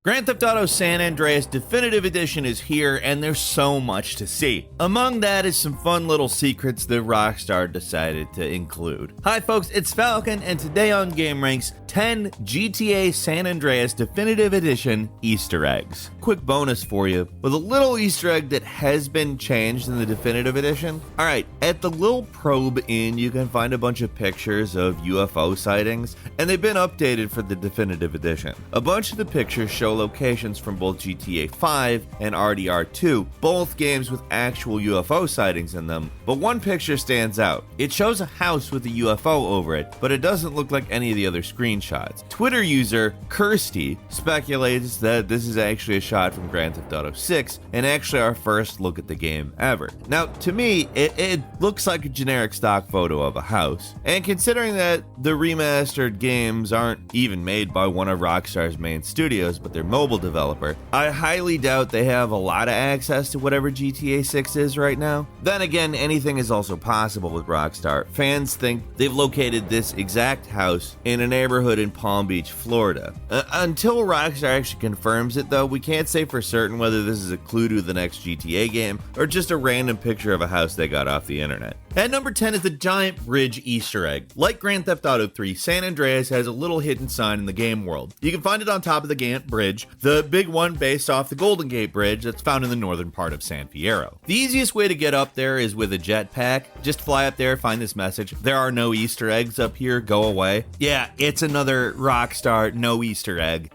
Grand Theft Auto San Andreas Definitive Edition is here, and there's so much to see. Among that is some fun little secrets that Rockstar decided to include. Hi folks, it's Falcon, and today on gameranx, 10 GTA San Andreas Definitive Edition Easter eggs. Quick bonus for you, with a little Easter egg that has been changed in the Definitive Edition. Alright, at the Lil Probe Inn, you can find a bunch of pictures of UFO sightings, and they've been updated for the Definitive Edition. A bunch of the pictures show locations from both GTA 5 and RDR2, both games with actual UFO sightings in them, but one picture stands out. It shows a house with a UFO over it, but it doesn't look like any of the other screenshots. Twitter user Kirsty speculates that this is actually a shot from Grand Theft Auto 6, and actually our first look at the game ever. Now, to me, it looks like a generic stock photo of a house, and considering that the remastered games aren't even made by one of Rockstar's main studios, but their mobile developer, I highly doubt they have a lot of access to whatever GTA 6 is right now. Then again, anything is also possible with Rockstar. Fans think they've located this exact house in a neighborhood in Palm Beach, Florida. Until Rockstar actually confirms it though, we can't say for certain whether this is a clue to the next GTA game or just a random picture of a house they got off the internet. At number 10 is the giant bridge Easter egg. Like Grand Theft Auto 3, San Andreas has a little hidden sign in the game world. You can find it on top of the Gantt Bridge, the big one based off the Golden Gate Bridge that's found in the northern part of San Fierro. The easiest way to get up there is with a jetpack. Just fly up there, find this message: there are no Easter eggs up here, go away. Yeah, it's another Rockstar no Easter egg.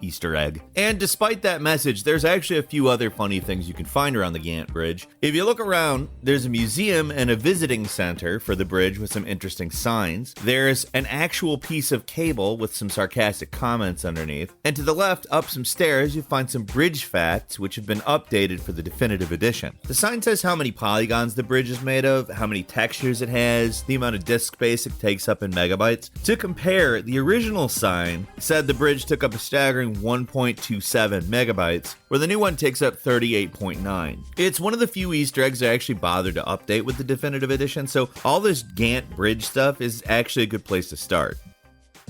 And despite that message, there's actually a few other funny things you can find around the Gantt Bridge. If you look around, there's a museum and a visiting center for the bridge with some interesting signs. There's an actual piece of cable with some sarcastic comments underneath. And to the left, up some stairs, you find some bridge facts which have been updated for the Definitive Edition. The sign says how many polygons the bridge is made of, how many textures it has, the amount of disk space it takes up in megabytes. To compare, the original sign said the bridge took up a staggering 1.27 megabytes, where the new one takes up 38.9. It's one of the few Easter eggs I actually bothered to update with the Definitive Edition, so all this Gantt Bridge stuff is actually a good place to start.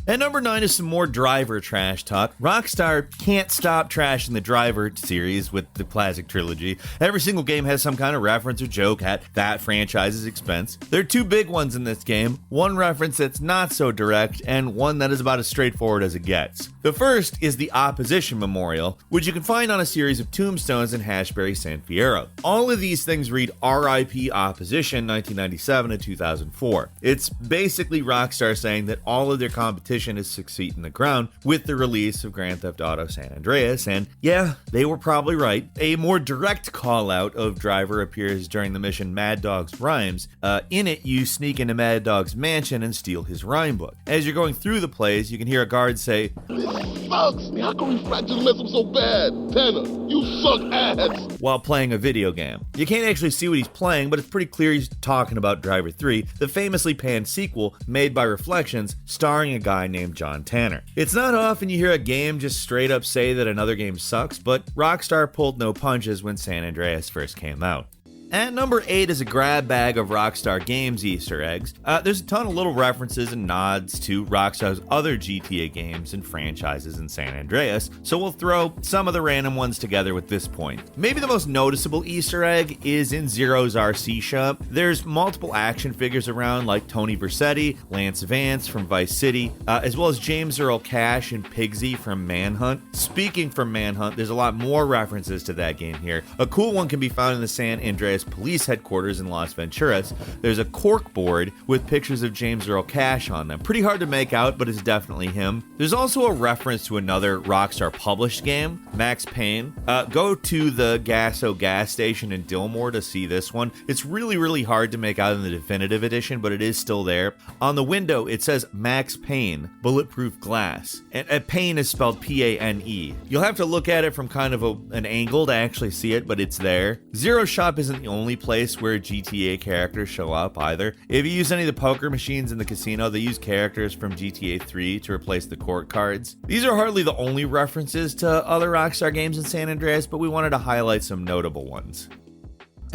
At number 9 is some more driver trash talk. Rockstar can't stop trashing the Driver series with the classic trilogy. Every single game has some kind of reference or joke at that franchise's expense. There are two big ones in this game, one reference that's not so direct, and one that is about as straightforward as it gets. The first is the Opposition Memorial, which you can find on a series of tombstones in Hashberry, San Fierro. All of these things read RIP Opposition 1997 to 2004. It's basically Rockstar saying that all of their competition is 6 feet in the ground with the release of Grand Theft Auto San Andreas, and yeah, they were probably right. A more direct call out of Driver appears during the mission Mad Dog's Rhymes. In it, you sneak into Mad Dog's mansion and steal his rhyme book. As you're going through the plays, you can hear a guard say, "This sucks! How can we fracture mess up so bad? Tanner, you suck ass!" while playing a video game. You can't actually see what he's playing, but it's pretty clear he's talking about Driver 3, the famously panned sequel made by Reflections, starring a guy named John Tanner. It's not often you hear a game just straight up say that another game sucks, but Rockstar pulled no punches when San Andreas first came out. At number 8 is a grab bag of Rockstar Games Easter eggs. There's a ton of little references and nods to Rockstar's other GTA games and franchises in San Andreas, so we'll throw some of the random ones together with this point. Maybe the most noticeable Easter egg is in Zero's RC shop. There's multiple action figures around like Tony Vercetti, Lance Vance from Vice City, as well as James Earl Cash and Pigsy from Manhunt. Speaking from Manhunt, there's a lot more references to that game here. A cool one can be found in the San Andreas police headquarters in Las Venturas. There's a cork board with pictures of James Earl Cash on them. Pretty hard to make out, but it's definitely him. There's also a reference to another Rockstar published game, Max Payne. Go to the Gasso gas station in Dillmore to see this one. It's really hard to make out in the Definitive Edition, but it is still there. On the window, it says Max Payne, bulletproof glass. And Payne is spelled P-A-N-E. You'll have to look at it from kind of an angle to actually see it, but it's there. Zero Shop isn't the only place where GTA characters show up either. If you use any of the poker machines in the casino, they use characters from GTA 3 to replace the court cards. These are hardly the only references to other Rockstar games in San Andreas, but we wanted to highlight some notable ones.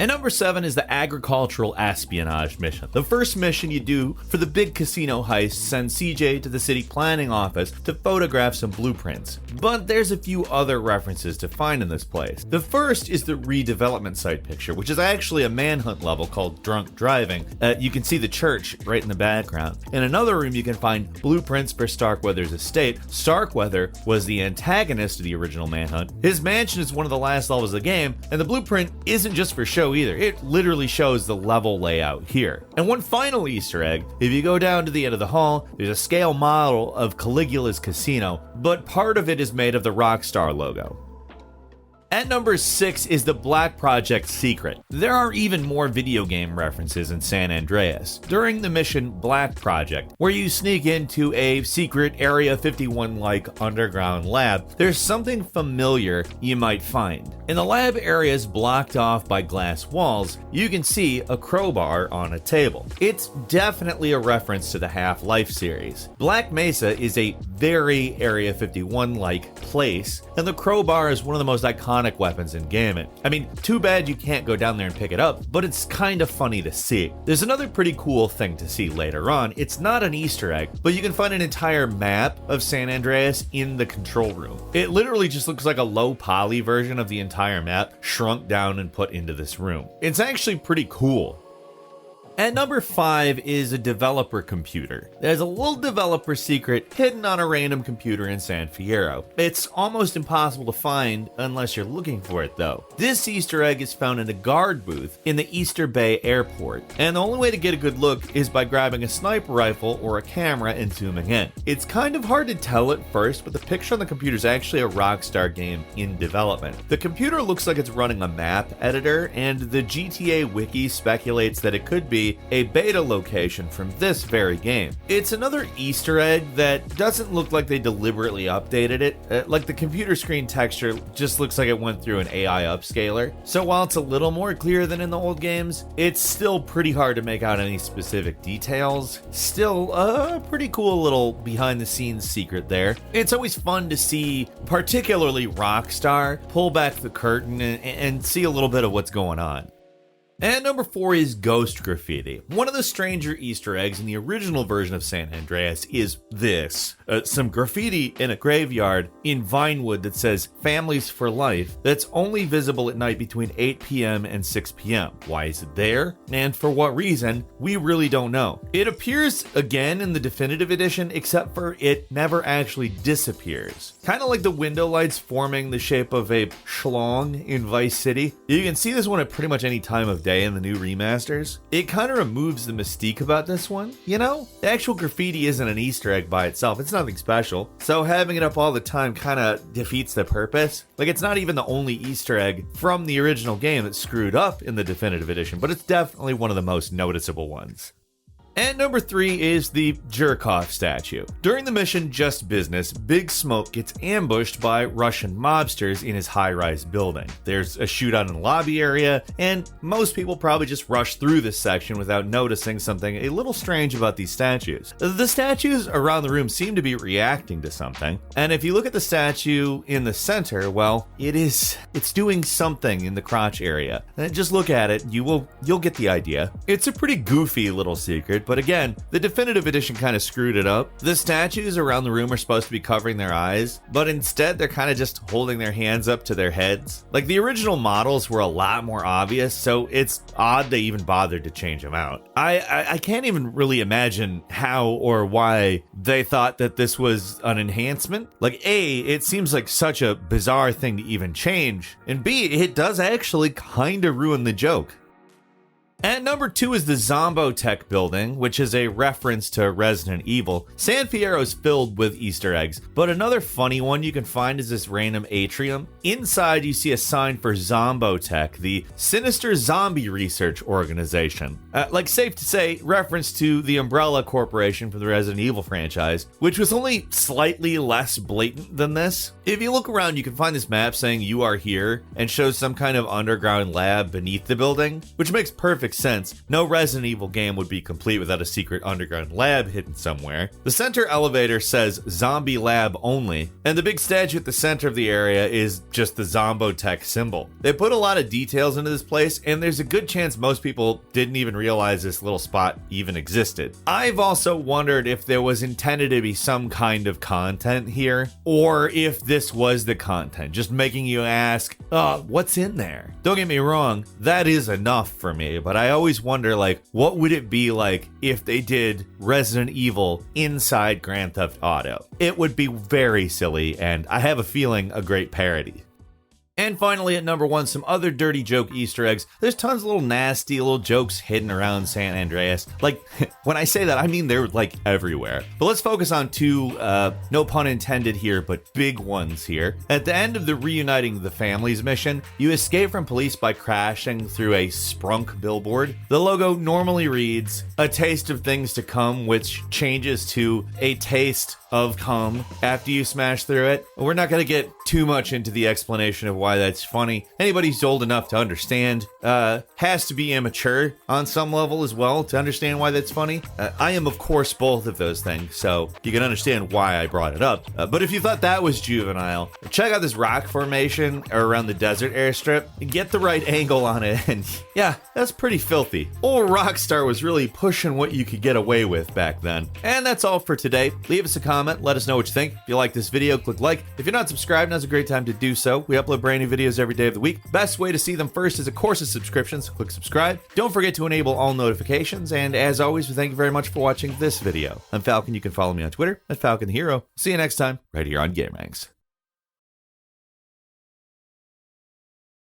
And number 7 is the agricultural espionage mission. The first mission you do for the big casino heist sends CJ to the city planning office to photograph some blueprints. But there's a few other references to find in this place. The first is the redevelopment site picture, which is actually a manhunt level called Drunk Driving. You can see the church right in the background. In another room you can find blueprints for Starkweather's estate. Starkweather was the antagonist of the original manhunt. His mansion is one of the last levels of the game, and the blueprint isn't just for show either. It literally shows the level layout here. And one final Easter egg, if you go down to the end of the hall, there's a scale model of Caligula's casino, but part of it is made of the Rockstar logo. At number 6 is the Black Project secret. There are even more video game references in San Andreas. During the mission Black Project, where you sneak into a secret Area 51-like underground lab, there's something familiar you might find. In the lab areas blocked off by glass walls, you can see a crowbar on a table. It's definitely a reference to the Half-Life series. Black Mesa is a very Area 51-like place, and the crowbar is one of the most iconic weapons in gaming. I mean, too bad you can't go down there and pick it up, but it's kind of funny to see. There's another pretty cool thing to see later on. It's not an Easter egg, but you can find an entire map of San Andreas in the control room. It literally just looks like a low poly version of the entire map shrunk down and put into this room. It's actually pretty cool. At number 5 is a developer computer. There's a little developer secret hidden on a random computer in San Fierro. It's almost impossible to find unless you're looking for it though. This Easter egg is found in a guard booth in the Easter Bay airport, and the only way to get a good look is by grabbing a sniper rifle or a camera and zooming in. It's kind of hard to tell at first, but the picture on the computer is actually a Rockstar game in development. The computer looks like it's running a map editor, and the GTA wiki speculates that it could be a beta location from this very game. It's another Easter egg that doesn't look like they deliberately updated it. Like the computer screen texture just looks like it went through an AI upscaler. So while it's a little more clear than in the old games, it's still pretty hard to make out any specific details. Still a pretty cool little behind the scenes secret there. It's always fun to see, particularly Rockstar, pull back the curtain and see a little bit of what's going on. And number 4 is Ghost Graffiti. One of the stranger Easter eggs in the original version of San Andreas is this. Some graffiti in a graveyard in Vinewood that says "Families for Life" that's only visible at night between 8 p.m. and 6 p.m. Why is it there? And for what reason? We really don't know. It appears again in the definitive edition, except for it never actually disappears. Kind of like the window lights forming the shape of a schlong in Vice City. You can see this one at pretty much any time of day in the new remasters. It kind of removes the mystique about this one, you know? The actual graffiti isn't an Easter egg by itself, it's nothing special, so having it up all the time kind of defeats the purpose. Like, it's not even the only Easter egg from the original game that's screwed up in the definitive edition, but it's definitely one of the most noticeable ones. And number 3 is the Jerk-Off statue. During the mission Just Business, Big Smoke gets ambushed by Russian mobsters in his high-rise building. There's a shootout in the lobby area, and most people probably just rush through this section without noticing something a little strange about these statues. The statues around the room seem to be reacting to something, and if you look at the statue in the center, well, it's doing something in the crotch area. And just look at it, you'll get the idea. It's a pretty goofy little secret, but again, the definitive edition kind of screwed it up. The statues around the room are supposed to be covering their eyes, but instead they're kind of just holding their hands up to their heads. Like, the original models were a lot more obvious, so it's odd they even bothered to change them out. I can't even really imagine how or why they thought that this was an enhancement. Like, A, it seems like such a bizarre thing to even change, and B, it does actually kind of ruin the joke. At number 2 is the Zombo Tech building, which is a reference to Resident Evil. San Fierro is filled with Easter eggs, but another funny one you can find is this random atrium. Inside, you see a sign for Zombo Tech, the sinister zombie research organization. Safe to say, reference to the Umbrella Corporation from the Resident Evil franchise, which was only slightly less blatant than this. If you look around, you can find this map saying "You are here" and shows some kind of underground lab beneath the building, which makes perfect perfect sense. No Resident Evil game would be complete without a secret underground lab hidden somewhere. The center elevator says Zombie Lab only, and the big statue at the center of the area is just the Zombo Tech symbol. They put a lot of details into this place, and there's a good chance most people didn't even realize this little spot even existed. I've also wondered if there was intended to be some kind of content here, or if this was the content, just making you ask, what's in there? Don't get me wrong, that is enough for me, but I always wonder, like, what would it be like if they did Resident Evil inside Grand Theft Auto? It would be very silly, and I have a feeling a great parody. And finally, at number 1, some other dirty joke Easter eggs. There's tons of little nasty little jokes hidden around San Andreas. Like, when I say that, I mean they're like everywhere. But let's focus on 2, no pun intended here, but big ones here. At the end of the Reuniting the Families mission, you escape from police by crashing through a sprunk billboard. The logo normally reads, "A taste of things to come," which changes to "a taste of cum" after you smash through it. We're not going to get too much into the explanation of why that's funny. Anybody who's old enough to understand has to be immature on some level as well to understand why that's funny. I am, of course, both of those things, so you can understand why I brought it up. But if you thought that was juvenile, check out this rock formation around the desert airstrip. Get the right angle on it, and yeah, that's pretty filthy. Old Rockstar was really pushing what you could get away with back then. And that's all for today. Leave us a comment, let us know what you think. If you like this video, click like. If you're not subscribed, now's a great time to do so. We upload brand new videos every day of the week. Best way to see them first is, of course, subscriptions. Click subscribe. Don't forget to enable all notifications. And as always, we thank you very much for watching this video. I'm Falcon. You can follow me on Twitter at Falcon the Hero. See you next time, right here on gameranx.